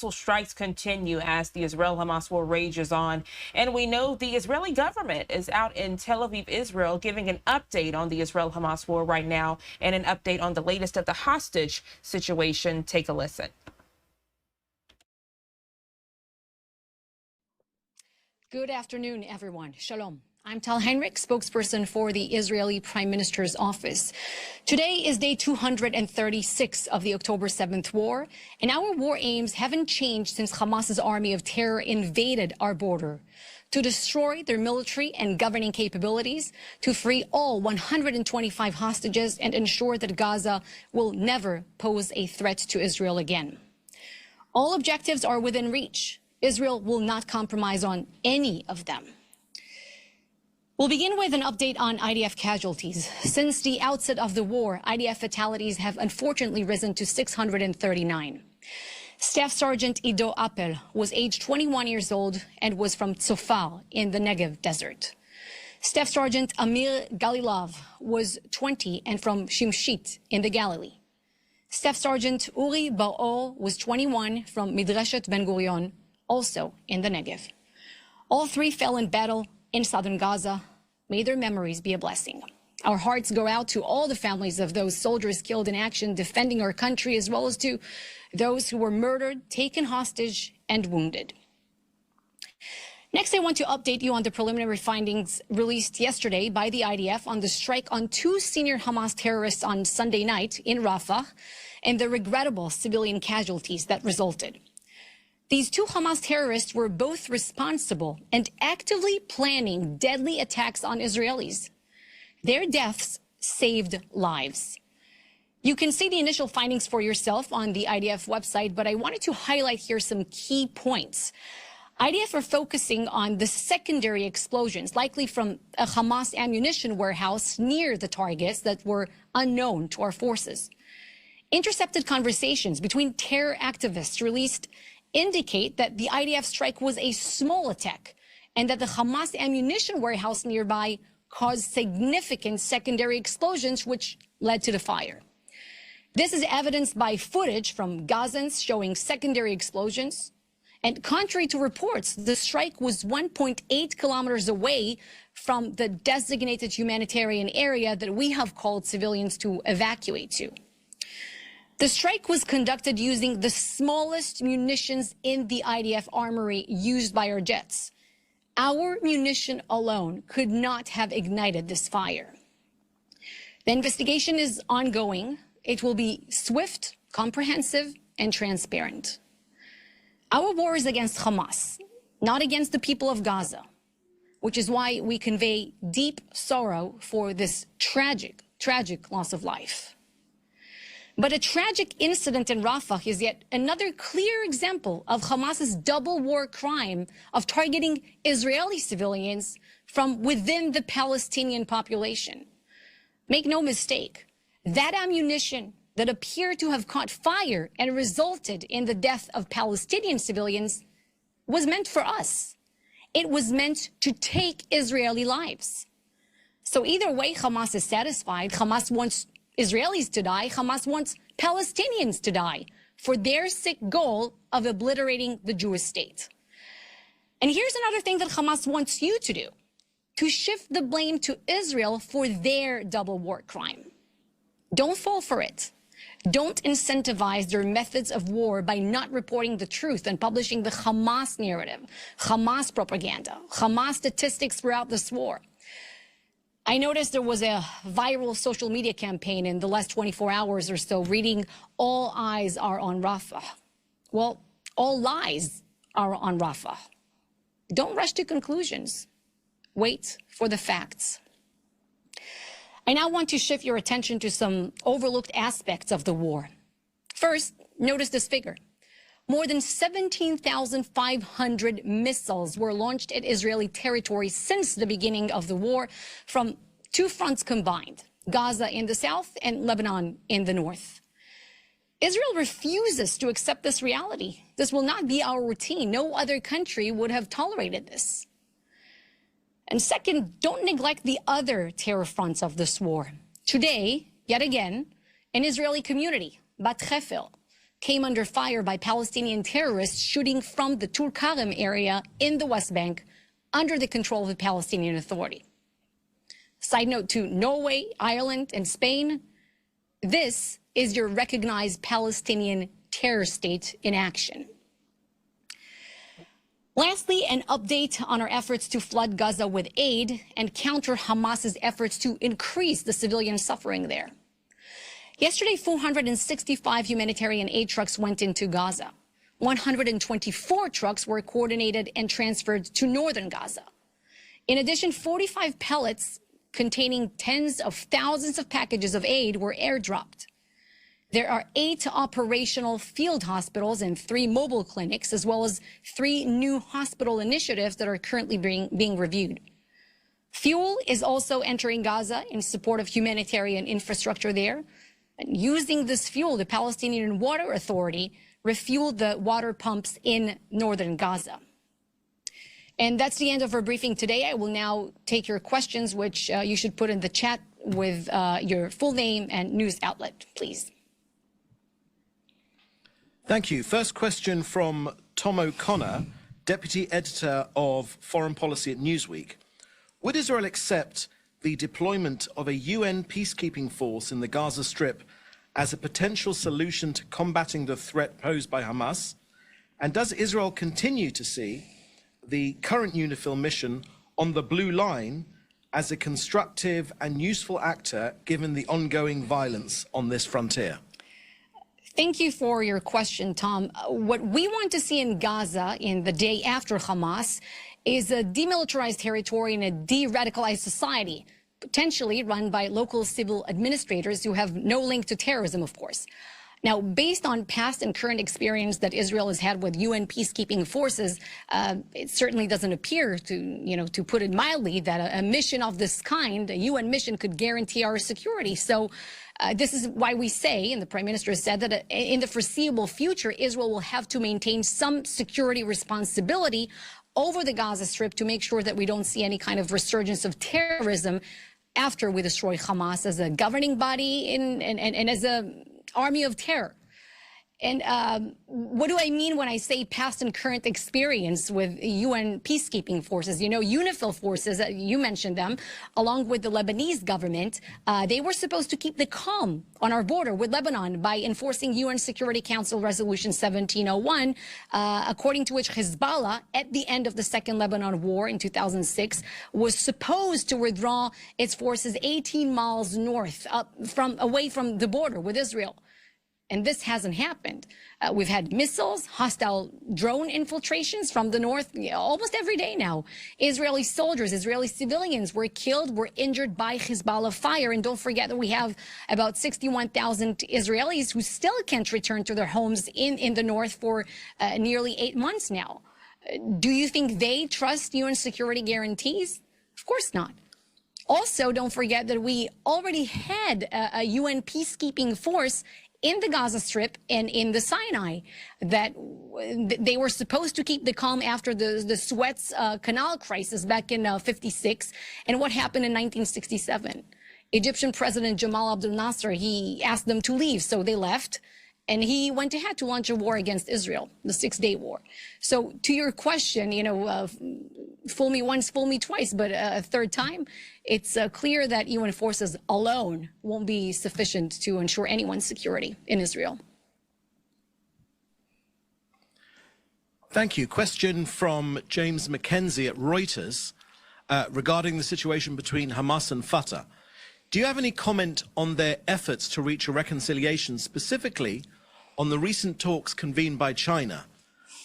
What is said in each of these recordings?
missile strikes continue as the Israel-Hamas war rages on. And we know the Israeli government is out in Tel Aviv, Israel, giving an update on the Israel-Hamas war right now and an update on the latest of the hostage situation. Take a listen. Good afternoon, everyone. Shalom. I'm Tal Heinrich, spokesperson for the Israeli Prime Minister's office. Today is day 236 of the October 7th war, and our war aims haven't changed since Hamas's army of terror invaded our border. To destroy their military and governing capabilities, to free all 125 hostages and ensure that Gaza will never pose a threat to Israel again. All objectives are within reach. Israel will not compromise on any of them. We'll begin with an update on IDF casualties. Since the outset of the war, IDF fatalities have unfortunately risen to 639. Staff Sergeant Ido Appel was aged 21 years old and was from Tzofar in the Negev desert. Staff Sergeant Amir Galilov was 20 and from Shimshit in the Galilee. Staff Sergeant Uri Bar-Or was 21 from Midreshet Ben Gurion, also in the Negev. All three fell in battle in southern Gaza. May their memories be a blessing. Our hearts go out to all the families of those soldiers killed in action defending our country, as well as to those who were murdered, taken hostage, and wounded. Next, I want to update you on the preliminary findings released yesterday by the IDF on the strike on two senior Hamas terrorists on Sunday night in Rafah and the regrettable civilian casualties that resulted. These two Hamas terrorists were both responsible and actively planning deadly attacks on Israelis. Their deaths saved lives. You can see the initial findings for yourself on the IDF website, but I wanted to highlight here some key points. IDF are focusing on the secondary explosions, likely from a Hamas ammunition warehouse near the targets that were unknown to our forces. Intercepted conversations between terror activists released indicate that the IDF strike was a small attack and that the Hamas ammunition warehouse nearby caused significant secondary explosions, which led to the fire. This is evidenced by footage from Gazans showing secondary explosions. And contrary to reports, the strike was 1.8 kilometers away from the designated humanitarian area that we have called civilians to evacuate to. The strike was conducted using the smallest munitions in the IDF armory used by our jets. Our munition alone could not have ignited this fire. The investigation is ongoing. It will be swift, comprehensive, and transparent. Our war is against Hamas, not against the people of Gaza, which is why we convey deep sorrow for this tragic loss of life. But a tragic incident in Rafah is yet another clear example of Hamas's double war crime of targeting Israeli civilians from within the Palestinian population. Make no mistake, that ammunition that appeared to have caught fire and resulted in the death of Palestinian civilians was meant for us. It was meant to take Israeli lives. So either way, Hamas is satisfied. Hamas wants Israelis to die. Hamas wants Palestinians to die for their sick goal of obliterating the Jewish state. And here's another thing that Hamas wants you to do, to shift the blame to Israel for their double war crime. Don't fall for it. Don't incentivize their methods of war by not reporting the truth and publishing the Hamas narrative, Hamas propaganda, Hamas statistics throughout this war. I noticed there was a viral social media campaign in the last 24 hours or so reading "All eyes are on Rafah." Well, all lies are on Rafah. Don't rush to conclusions. Wait for the facts. I now want to shift your attention to some overlooked aspects of the war. First, notice this figure. More than 17,500 missiles were launched at Israeli territory since the beginning of the war from two fronts combined, Gaza in the south and Lebanon in the north. Israel refuses to accept this reality. This will not be our routine. No other country would have tolerated this. And second, don't neglect the other terror fronts of this war. Today, yet again, an Israeli community, Bat Hefel, came under fire by Palestinian terrorists shooting from the Tulkarem area in the West Bank under the control of the Palestinian Authority. Side note to Norway, Ireland, and Spain, this is your recognized Palestinian terror state in action. Lastly, an update on our efforts to flood Gaza with aid and counter Hamas's efforts to increase the civilian suffering there. Yesterday, 465 humanitarian aid trucks went into Gaza. 124 trucks were coordinated and transferred to northern Gaza. In addition, 45 pallets containing tens of thousands of packages of aid were airdropped. There are 8 operational field hospitals and 3 mobile clinics, as well as 3 new hospital initiatives that are currently being reviewed. Fuel is also entering Gaza in support of humanitarian infrastructure there. And using this fuel, the Palestinian Water Authority refueled the water pumps in northern Gaza. And that's the end of our briefing today. I will now take your questions, which you should put in the chat with your full name and news outlet, please. Thank you. First question from Tom O'Connor, Deputy Editor of Foreign Policy at Newsweek. Would Israel accept the deployment of a UN peacekeeping force in the Gaza Strip as a potential solution to combating the threat posed by Hamas? And does Israel continue to see the current UNIFIL mission on the Blue Line as a constructive and useful actor given the ongoing violence on this frontier? Thank you for your question, Tom. What we want to see in Gaza in the day after Hamas is a demilitarized territory and a de-radicalized society, potentially run by local civil administrators who have no link to terrorism, of course. Now, based on past and current experience that Israel has had with UN peacekeeping forces, it certainly doesn't appear to put it mildly, that a mission of this kind, a UN mission, could guarantee our security. So this is why we say, and the Prime Minister said, that in the foreseeable future, Israel will have to maintain some security responsibility over the Gaza Strip to make sure that we don't see any kind of resurgence of terrorism after we destroy Hamas as a governing body and as a army of terror. And what do I mean when I say past and current experience with UN peacekeeping forces? You know, UNIFIL forces, you mentioned them, along with the Lebanese government, they were supposed to keep the calm on our border with Lebanon by enforcing UN Security Council Resolution 1701, according to which Hezbollah, at the end of the Second Lebanon War in 2006, was supposed to withdraw its forces 18 miles north, away from the border with Israel. And this hasn't happened. We've had missiles, hostile drone infiltrations from the north almost every day now. Israeli soldiers, Israeli civilians were killed, were injured by Hezbollah fire. And don't forget that we have about 61,000 Israelis who still can't return to their homes in the north for nearly 8 months now. Do you think they trust UN security guarantees? Of course not. Also, don't forget that we already had a UN peacekeeping force in the Gaza Strip and in the Sinai, that they were supposed to keep the calm after the Suez Canal crisis back in '56. And what happened in 1967? Egyptian President Jamal Abdel Nasser, he asked them to leave, so they left. And he went ahead to launch a war against Israel, the Six-Day War. So to your question, fool me once, fool me twice, but a third time, it's clear that UN forces alone won't be sufficient to ensure anyone's security in Israel. Thank you. Question from James Mackenzie at Reuters regarding the situation between Hamas and Fatah. Do you have any comment on their efforts to reach a reconciliation, specifically on the recent talks convened by China?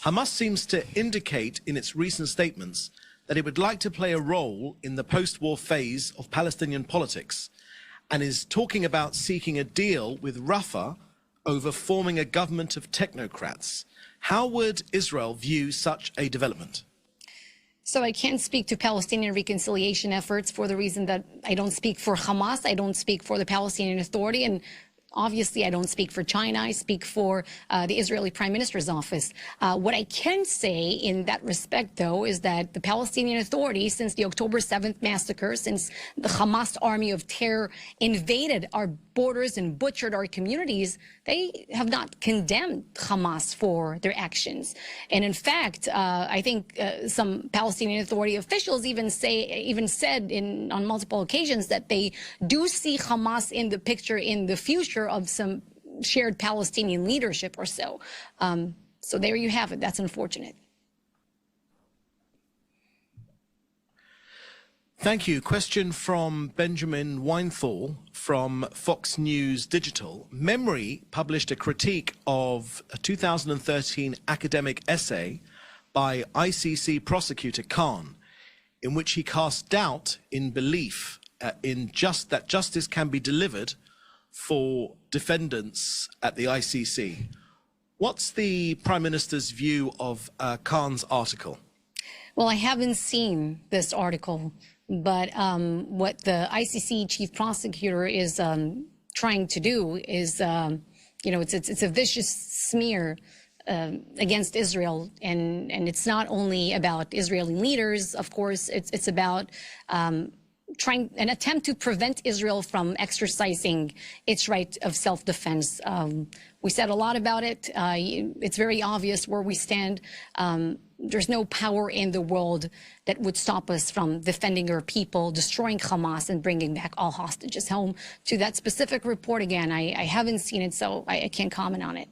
Hamas seems to indicate in its recent statements that it would like to play a role in the post-war phase of Palestinian politics and is talking about seeking a deal with Rafah over forming a government of technocrats. How would Israel view such a development? So I can't speak to Palestinian reconciliation efforts for the reason that I don't speak for Hamas, I don't speak for the Palestinian Authority, and Obviously, I don't speak for China. I speak for the Israeli Prime Minister's office. What I can say in that respect, though, is that the Palestinian Authority, since the October 7th massacre, since the Hamas army of terror invaded our borders and butchered our communities, they have not condemned Hamas for their actions. And in fact, I think some Palestinian Authority officials even said on multiple occasions that they do see Hamas in the picture in the future of some shared Palestinian leadership or so. So there you have it. That's unfortunate. Thank you. Question from Benjamin Weinthal from Fox News Digital. Memory published a critique of a 2013 academic essay by ICC prosecutor Khan, in which he cast doubt in belief that justice can be delivered for defendants at the ICC. What's the Prime Minister's view of Khan's article? Well, I haven't seen this article, but what the ICC chief prosecutor is trying to do is, it's a vicious smear against Israel, and it's not only about Israeli leaders. Of course, it's about trying an attempt to prevent Israel from exercising its right of self-defense. We said a lot about it. It's very obvious where we stand. There's no power in the world that would stop us from defending our people, destroying Hamas, and bringing back all hostages home. To that specific report, again, I haven't seen it, so I can't comment on it.